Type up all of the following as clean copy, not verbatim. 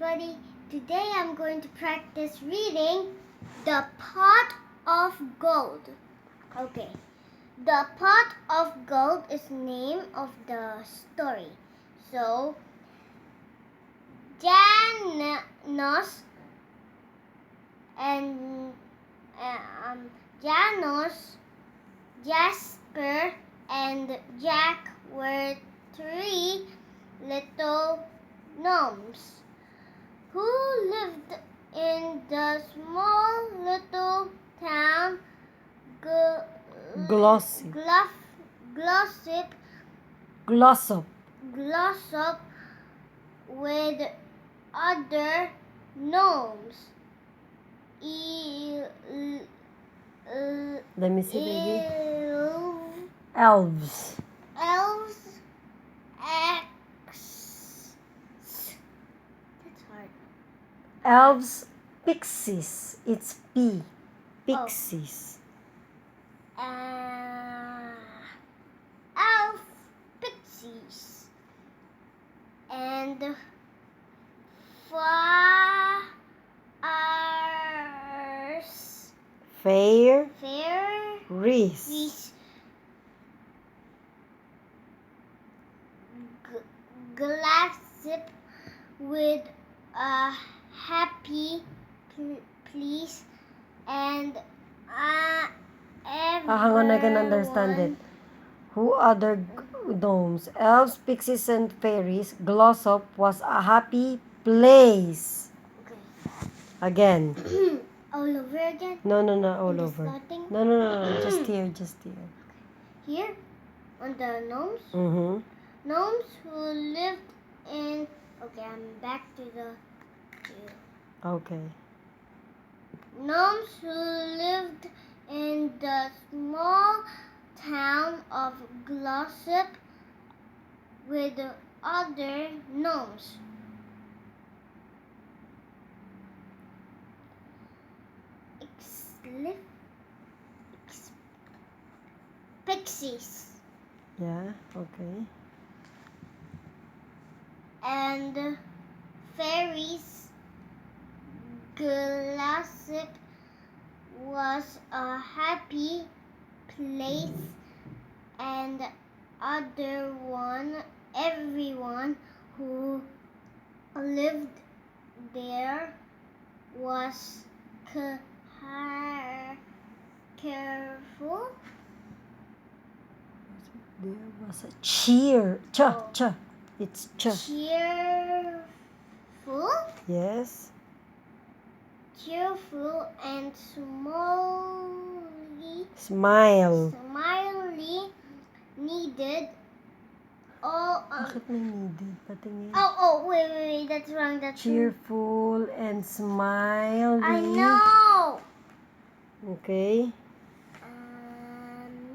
everybody. Today I'm going to practice reading The Pot of Gold. Okay. The Pot of Gold is the name of the story. So, Janos and Janos, Jasper, and Jack were three little gnomes who lived in the small little town Glossop with other gnomes. Let me see, baby. Elves. That's hard. Elves, pixies. It's P. Pixies. Elf pixies and Fairies. Glossip with a happy please and Hang on, I can understand it. Who other gnomes? Elves, pixies, and fairies. Glossop was a happy place. Okay. Again. All over again? No, all over. Starting? No, just here. Here? On the gnomes? Mm-hmm. Gnomes who lived in... Okay, I'm back to the... Okay. Gnomes who lived in the small town of Glossop with other gnomes. Pixies. Yeah, okay. And fairies. Glossop was a happy place, and everyone who lived there was careful. There was a cheer. Cha. It's cha. Cheerful. Yes. Cheerful and Smiley needed all. Bakit may needed? Patingin. Wait, that's wrong. That's cheerful and smiley. I know. Okay.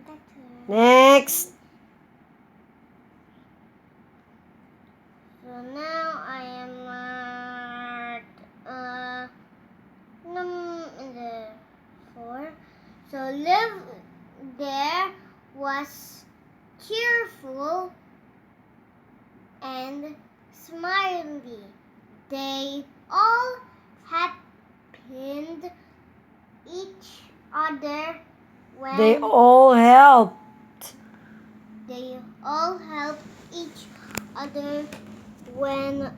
That's Next. So now I am in the 4. So live there was cheerful and smiley. They all helped each other when They all helped each other when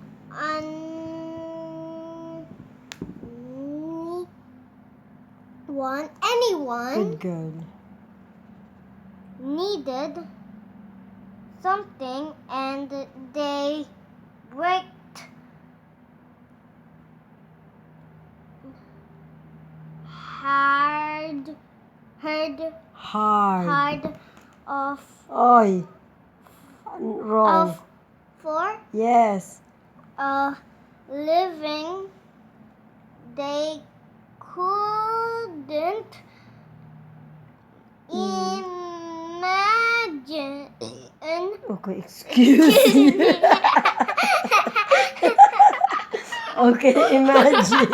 anyone Good girl. needed something, and they worked hard Oi. Wrong. for Yes. a living. They couldn't imagine. Okay, excuse me. Okay, imagine.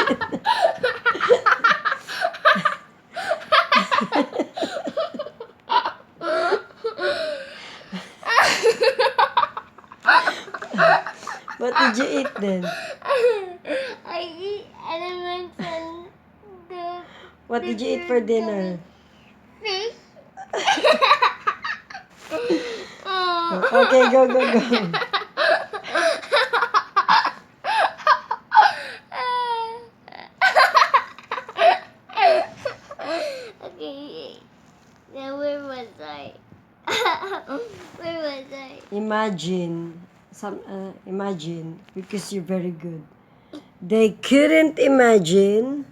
What did you eat then? I eat elements and the What did you eat for dinner? fish. Okay, go, go, go. Okay, now where was I? Where was I? Imagine. Imagine. Because you're very good. They couldn't imagine.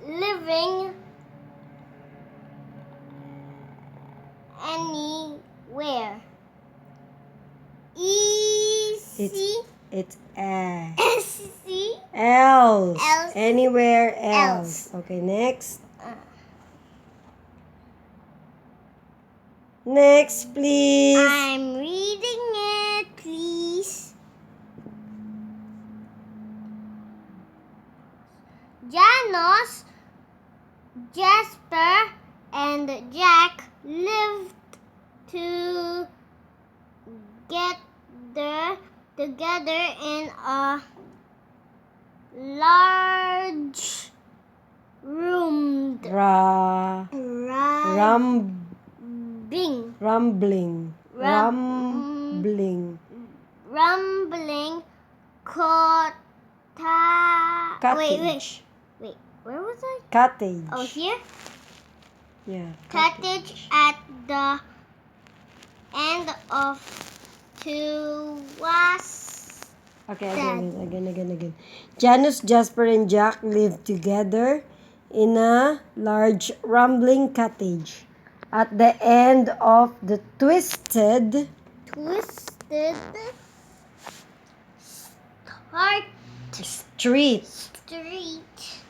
Living anywhere. It's a. S-C Else. Else. Anywhere else. Else. Okay, next. Next, please. I'm reading it, please. Janos, Jasper, and Jack lived together in a large room. Rumbling Cottage. cottage. Wait, where was I? Cottage. Oh, here? Yeah. Cottage at the end of two was. Okay, again. Janus, Jasper, and Jack lived together in a large rumbling cottage at the end of the twisted Hard street. street.